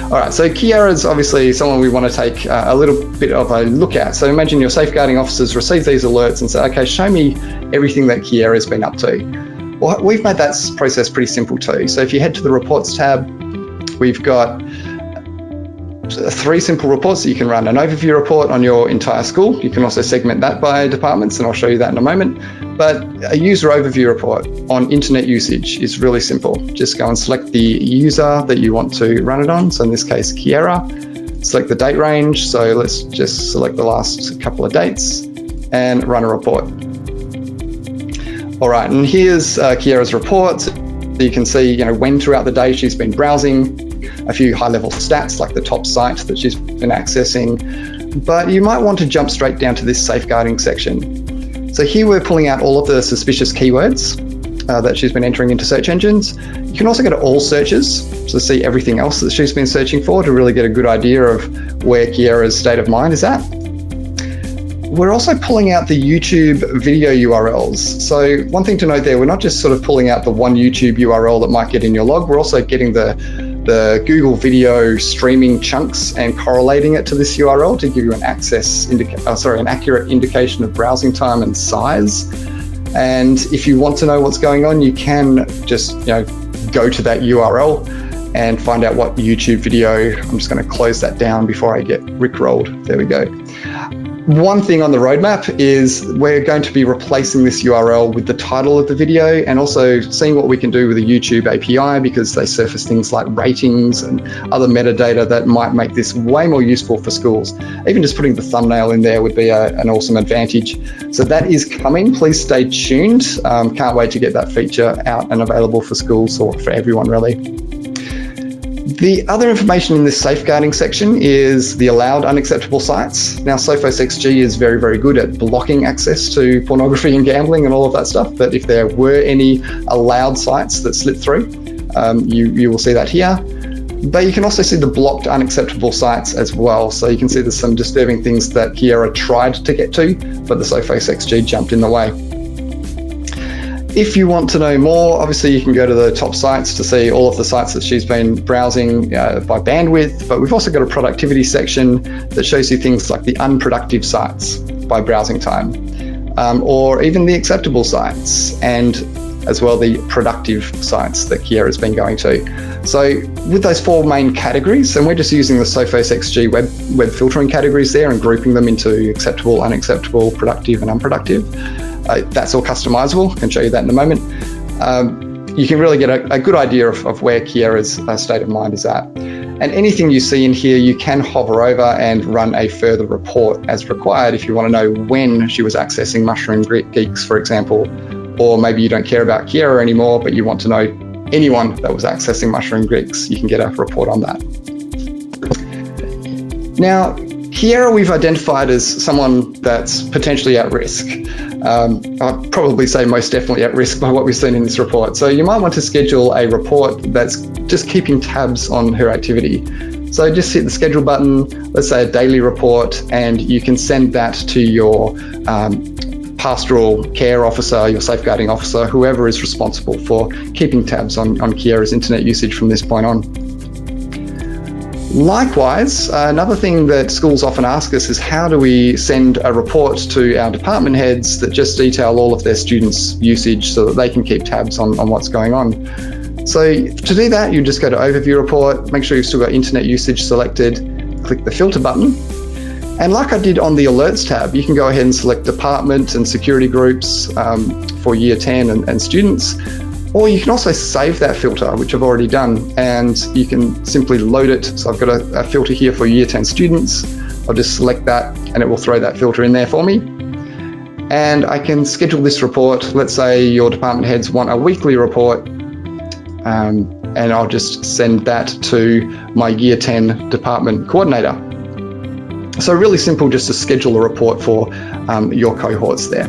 All right, so Kiera is obviously someone we want to take a little bit of a look at. So imagine your safeguarding officers receive these alerts and say, okay, show me everything that Kiera has been up to. Well, we've made that process pretty simple too. So if you head to the reports tab, we've got 3 simple reports that you can run. An overview report on your entire school. You can also segment that by departments, and I'll show you that in a moment. But a user overview report on internet usage is really simple. Just go and select the user that you want to run it on. So in this case, Kiera. Select the date range. So let's just select the last couple of dates and run a report. All right, and here's Kiera's report. So you can see, when throughout the day she's been browsing, a few high-level stats like the top site that she's been accessing, but you might want to jump straight down to this safeguarding section. So here we're pulling out all of the suspicious keywords that she's been entering into search engines. You can also go to all searches to see everything else that she's been searching for to really get a good idea of where Kiera's state of mind is at. We're also pulling out the YouTube video URLs. So one thing to note there, we're not just sort of pulling out the one YouTube URL that might get in your log, we're also getting the Google video streaming chunks and correlating it to this URL to give you an accurate indication of browsing time and size. And if you want to know what's going on, you can just go to that URL and find out what YouTube video. I'm just going to close that down before I get rickrolled. There we go. One thing on the roadmap is we're going to be replacing this URL with the title of the video, and also seeing what we can do with the YouTube API, because they surface things like ratings and other metadata that might make this way more useful for schools. Even just putting the thumbnail in there would be an awesome advantage. So that is coming. Please stay tuned. Can't wait to get that feature out and available for schools, or for everyone really. The other information in this safeguarding section is the allowed unacceptable sites. Now, Sophos XG is very, very good at blocking access to pornography and gambling and all of that stuff. But if there were any allowed sites that slip through, you will see that here. But you can also see the blocked unacceptable sites as well. So you can see there's some disturbing things that Kiera tried to get to, but the Sophos XG jumped in the way. If you want to know more, obviously you can go to the top sites to see all of the sites that she's been browsing by bandwidth, but we've also got a productivity section that shows you things like the unproductive sites by browsing time, or even the acceptable sites, and as well the productive sites that Kiera has been going to. So with those 4 main categories, and we're just using the Sophos XG web filtering categories there and grouping them into acceptable, unacceptable, productive and unproductive. That's all customizable. I can show you that in a moment. You can really get a good idea of where Kiera's state of mind is at. And anything you see in here, you can hover over and run a further report as required if you want to know when she was accessing Mushroom Geeks, for example, or maybe you don't care about Kiera anymore, but you want to know anyone that was accessing Mushroom Geeks. You can get a report on that. Now, Kiera we've identified as someone that's potentially at risk. I'd probably say most definitely at risk by what we've seen in this report. So you might want to schedule a report that's just keeping tabs on her activity. So just hit the schedule button, let's say a daily report, and you can send that to your pastoral care officer, your safeguarding officer, whoever is responsible for keeping tabs on Kiera's internet usage from this point on. Likewise, another thing that schools often ask us is how do we send a report to our department heads that just detail all of their students' usage so that they can keep tabs on what's going on. So to do that, you just go to Overview Report, make sure you've still got internet usage selected, click the filter button. And like I did on the Alerts tab, you can go ahead and select department and security groups for Year 10 and students. Or you can also save that filter, which I've already done, and you can simply load it. So I've got a filter here for Year 10 students. I'll just select that and it will throw that filter in there for me. And I can schedule this report. Let's say your department heads want a weekly report, and I'll just send that to my Year 10 department coordinator. So really simple just to schedule a report for your cohorts there.